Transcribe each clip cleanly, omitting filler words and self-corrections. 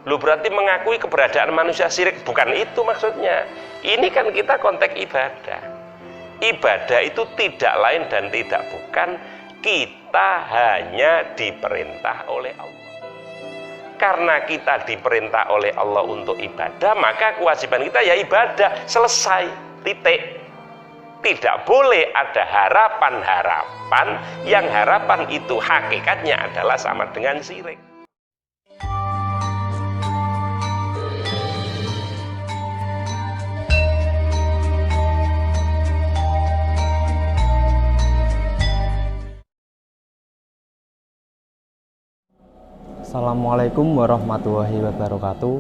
Lu berarti mengakui keberadaan manusia syirik? Bukan itu maksudnya. Ini kan kita konteks ibadah. Ibadah itu tidak lain dan tidak bukan kita hanya diperintah oleh Allah. Karena kita diperintah oleh Allah untuk ibadah, maka kewajiban kita ya ibadah, selesai, titik. Tidak boleh ada harapan-harapan yang harapan itu hakikatnya adalah sama dengan syirik. Assalamualaikum warahmatullahi wabarakatuh.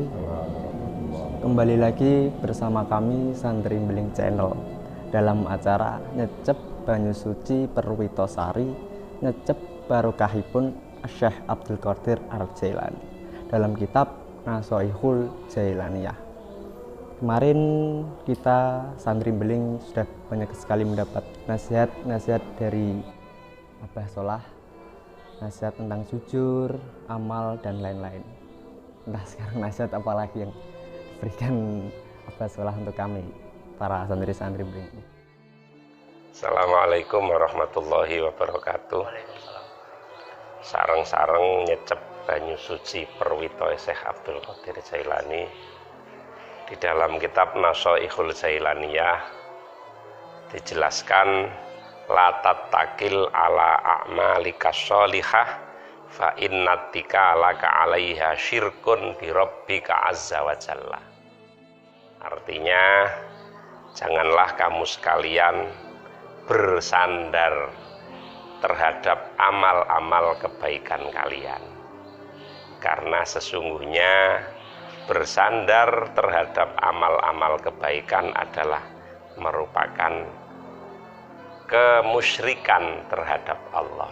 Kembali lagi bersama kami Santri Beling Channel dalam acara Nyecep Banyu Suci Perwitosari Nyecep Barokahipun Syekh Abdul Qadir Ar-Jailani dalam kitab Nasoihul Jailaniyah. Kemarin kita Santri Beling sudah banyak sekali mendapat nasihat-nasihat dari Abah Solah, nasihat tentang jujur, amal, dan lain-lain. Entah sekarang nasihat apa lagi yang diberikan Abah Solah untuk kami, para santri-santri Beling. Assalamualaikum warahmatullahi wabarakatuh. Sareng-sareng nyecep banyu suci perwito Syekh Abdul Qadir Jailani di dalam kitab Nasoihul Jailaniyah dijelaskan la tattakil ala a'malika sholihah fa innatika laka 'alaiha syirkun bi rabbika azza wa jalla. Artinya, janganlah kamu sekalian bersandar terhadap amal-amal kebaikan kalian, karena sesungguhnya bersandar terhadap amal-amal kebaikan adalah merupakan kemusyrikan terhadap Allah.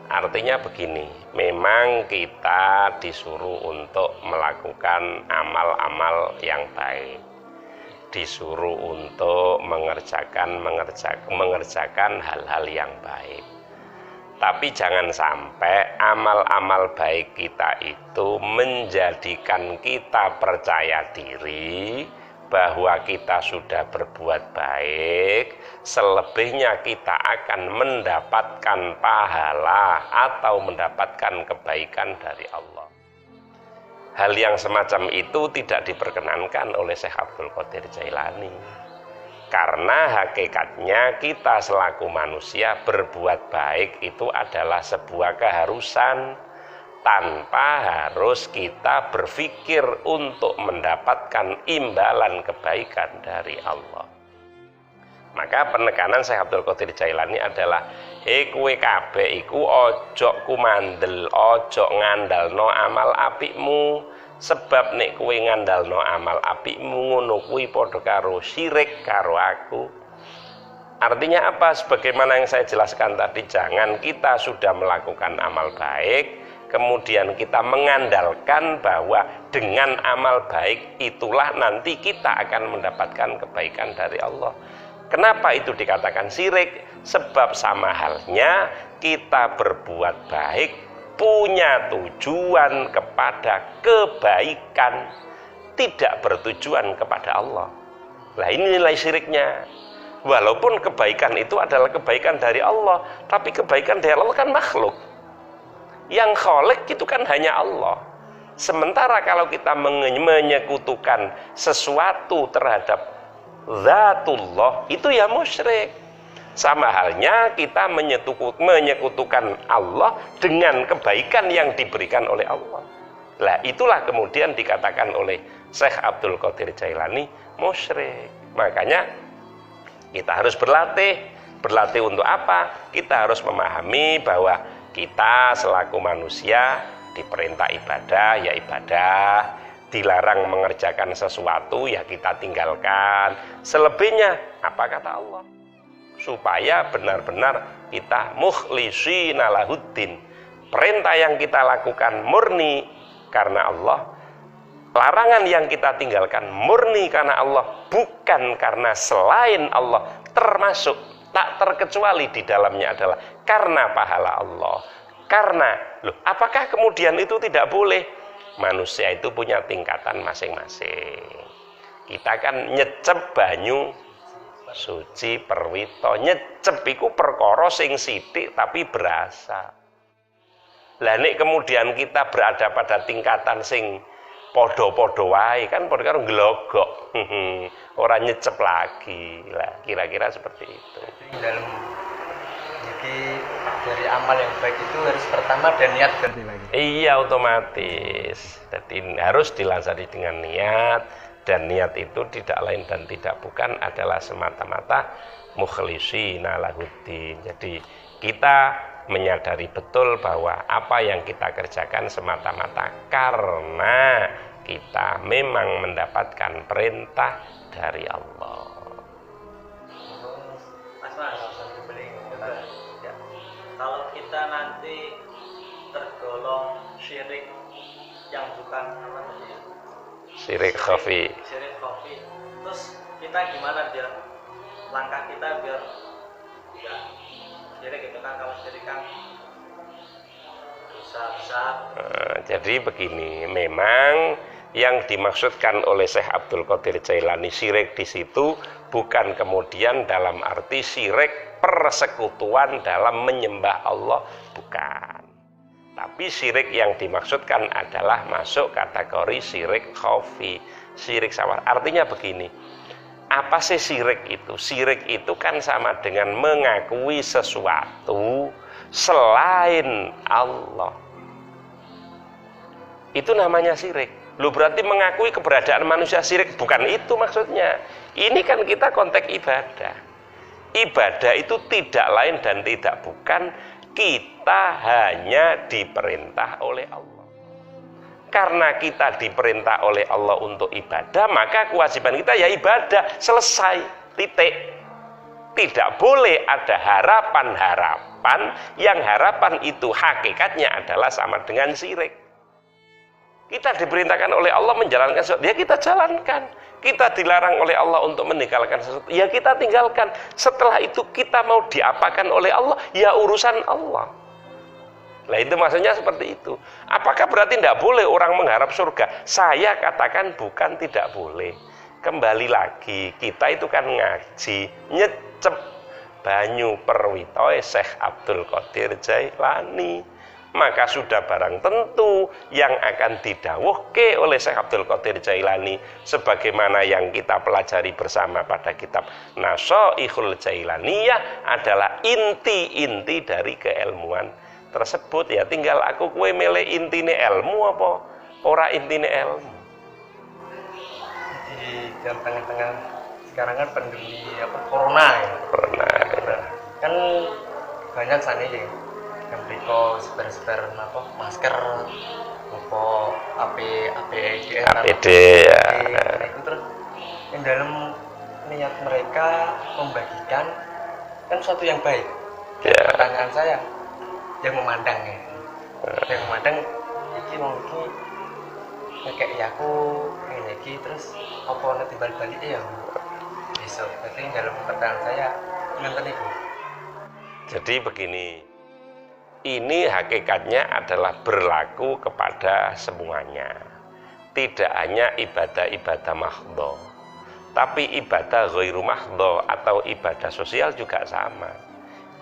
Artinya begini, memang kita disuruh untuk melakukan amal-amal yang baik, disuruh untuk mengerjakan hal-hal yang baik. Tapi jangan sampai amal-amal baik kita itu menjadikan kita percaya diri bahwa kita sudah berbuat baik, selebihnya kita akan mendapatkan pahala atau mendapatkan kebaikan dari Allah. Hal yang semacam itu tidak diperkenankan oleh Syekh Abdul Qadir Jailani, karena hakikatnya kita selaku manusia berbuat baik itu adalah sebuah keharusan, tanpa harus kita berpikir untuk mendapatkan imbalan kebaikan dari Allah. Maka penekanan Syekh Abdul Qadir Jailani adalah kowe kabeh iku ojo kumandel, ojo ngandalno amal apikmu, sebab nek kowe ngandalno amal apikmu ngono kuwi padha karo syirik karo aku. Artinya apa? Sebagaimana yang saya jelaskan tadi, jangan kita sudah melakukan amal baik kemudian kita mengandalkan bahwa dengan amal baik itulah nanti kita akan mendapatkan kebaikan dari Allah. Kenapa itu dikatakan syirik? Sebab sama halnya kita berbuat baik punya tujuan kepada kebaikan, tidak bertujuan kepada Allah. Nah, ini nilai syiriknya. Walaupun kebaikan itu adalah kebaikan dari Allah, tapi kebaikan dari Allah kan makhluk. Yang khalik itu kan hanya Allah. Sementara kalau kita menyekutukan sesuatu terhadap zatullah, itu ya musyrik. Sama halnya kita menyekutukan Allah dengan kebaikan yang diberikan oleh Allah. Lah itulah kemudian dikatakan oleh Syekh Abdul Qadir Jailani musyrik. Makanya kita harus berlatih. Berlatih untuk apa? Kita harus memahami bahwa kita selaku manusia diperintah ibadah, ya ibadah, dilarang mengerjakan sesuatu, ya kita tinggalkan. Selebihnya, apa kata Allah? Supaya benar-benar kita mukhlishina lahuddin. Perintah yang kita lakukan murni karena Allah, larangan yang kita tinggalkan murni karena Allah, bukan karena selain Allah, termasuk tak terkecuali di dalamnya adalah karena pahala Allah. Karena, apakah kemudian itu tidak boleh? manusia itu punya tingkatan masing-masing. Kita kan nyecep banyu suci perwito, nyecep iku perkara sing sithik tapi berasa. Lah nek kemudian kita berada pada tingkatan sing podo-podo wae kan padha karo glogok. Ora nyecep lagi. Lah kira-kira seperti itu. Jadi dalam dari amal yang baik itu harus pertama dan niat berarti lagi. Iya, otomatis. Jadi harus dilasari dengan niat, dan niat itu tidak lain dan tidak bukan adalah semata-mata mukhlishina lahuddin. Jadi kita menyadari betul bahwa apa yang kita kerjakan semata-mata karena kita memang mendapatkan perintah dari Allah. Kalau kita nanti tergolong syirik yang bukan apa tadi? Syirik khafi. Syirik khafi. Terus kita gimana biar langkah kita biar ya syirik itu kan, kalau syirik kan dosa besar. Jadi begini, memang yang dimaksudkan oleh Syekh Abdul Qadir Jailani syirik di situ bukan kemudian dalam arti syirik persekutuan dalam menyembah Allah, bukan. Tapi syirik yang dimaksudkan adalah masuk kategori syirik khafi, syirik samar. Artinya begini, apa sih syirik itu? Syirik itu kan sama dengan mengakui sesuatu selain Allah. Itu namanya syirik. Lu berarti mengakui keberadaan manusia syirik, bukan itu maksudnya. Ini kan kita konteks ibadah. Ibadah itu tidak lain dan tidak bukan kita hanya diperintah oleh Allah. Karena kita diperintah oleh Allah untuk ibadah, maka kewajiban kita ya ibadah, selesai, titik. Tidak boleh ada harapan-harapan yang harapan itu hakikatnya adalah sama dengan syirik. Kita diperintahkan oleh Allah menjalankan sesuatu, ya kita jalankan. Kita dilarang oleh Allah untuk meninggalkan sesuatu, ya kita tinggalkan. Setelah itu kita mau diapakan oleh Allah, ya urusan Allah. Nah itu maksudnya seperti itu. Apakah berarti tidak boleh orang mengharap surga? Saya katakan bukan tidak boleh. Kembali lagi, kita itu kan ngaji, nyecep banyu perwitoe Syekh Abdul Qadir Jailani. Maka sudah barang tentu yang akan didawuhke oleh Syekh Abdul Qadir Jailani sebagaimana yang kita pelajari bersama pada kitab Nashaihul Jailaniyah adalah inti-inti dari keilmuan tersebut. Ya tinggal aku kue milih intine ilmu apa ora intine ilmu. Di dalam tengah-tengah sekarang kan pandemi corona ya. Corona. Kan banyak sana ya. Yang beko sebar-sebar masker, APD ya. Itu terus yang dalam niat mereka membagikan kan suatu yang baik. Ya. Pertanyaan saya, yang memandang ya, yang memandang iki wong iki ngekek aku ngene iki terus apa nanti balik-balik ya besok. Berarti dalam pertanyaan saya ngenten iku. Jadi begini, ini hakikatnya adalah berlaku kepada semuanya. Tidak hanya ibadah-ibadah mahdhah, tapi ibadah ghairu mahdhah atau ibadah sosial juga sama.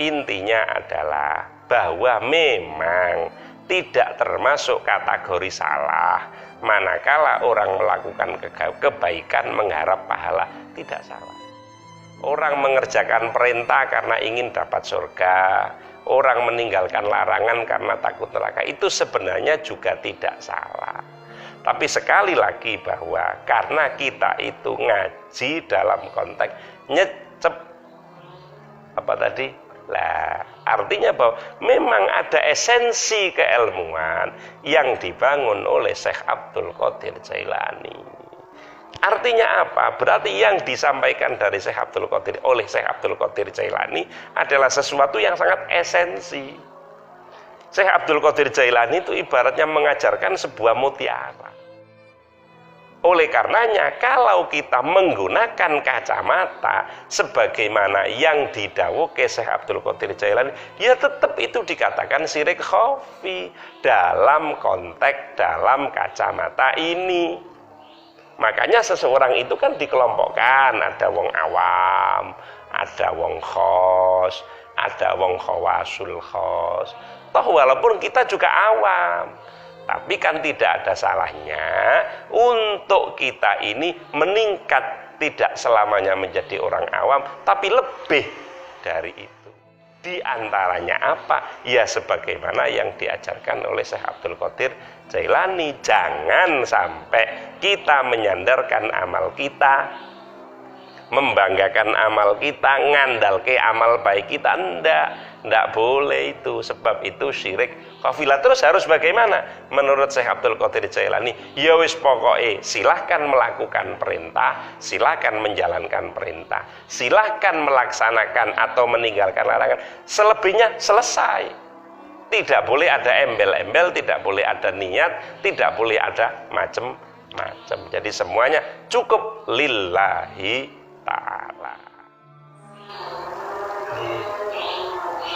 Intinya adalah bahwa memang tidak termasuk kategori salah manakala orang melakukan kebaikan mengharap pahala, tidak salah. Orang mengerjakan perintah karena ingin dapat surga, orang meninggalkan larangan karena takut neraka, itu sebenarnya juga tidak salah. Tapi sekali lagi bahwa karena kita itu ngaji dalam konteks nyecep apa tadi? Lah, artinya bahwa memang ada esensi keilmuan yang dibangun oleh Syekh Abdul Qadir Jailani. Artinya apa? Berarti yang disampaikan dari Syekh Abdul Qadir oleh Syekh Abdul Qadir Jailani adalah sesuatu yang sangat esensi. Syekh Abdul Qadir Jailani itu ibaratnya mengajarkan sebuah mutiara. Oleh karenanya kalau kita menggunakan kacamata sebagaimana yang didhawuhke Syekh Abdul Qadir Jailani, ya tetap itu dikatakan syirik khafi dalam konteks dalam kacamata ini. Makanya seseorang itu kan dikelompokkan, ada wong awam, ada wong khos, ada wong khawasul khos. Toh walaupun kita juga awam, tapi kan tidak ada salahnya untuk kita ini meningkat, tidak selamanya menjadi orang awam, tapi lebih dari itu. Di antaranya apa? Ya sebagaimana yang diajarkan oleh Syekh Abdul Qadir Jailani. Jangan sampai kita menyandarkan amal kita, membanggakan amal kita, ngandalke amal baik kita. Ndak boleh itu, sebab itu syirik khafilah. Terus harus bagaimana? Menurut Syekh Abdul Qadir Jailani, ya wis pokoknya silahkan melakukan perintah, silahkan menjalankan perintah, silahkan melaksanakan atau meninggalkan larangan, selebihnya selesai. Tidak boleh ada embel-embel, tidak boleh ada niat, tidak boleh ada macam-macam. Jadi semuanya cukup lillahi ta'ala.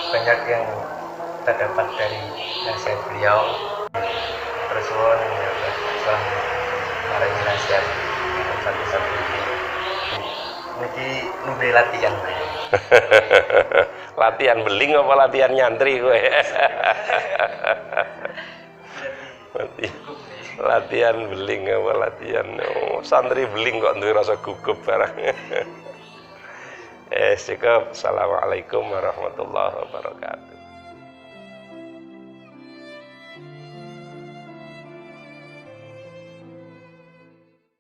Banyak yang terdapat dari nasihat beliau, terus para nasihat satu-satu ini nubri latihan. Latihan beling apa latihan nyantri gue? Latihan beling apa latihan santri beling kok duwe rasa gugup barang. Cukup. Assalamualaikum warahmatullahi wabarakatuh.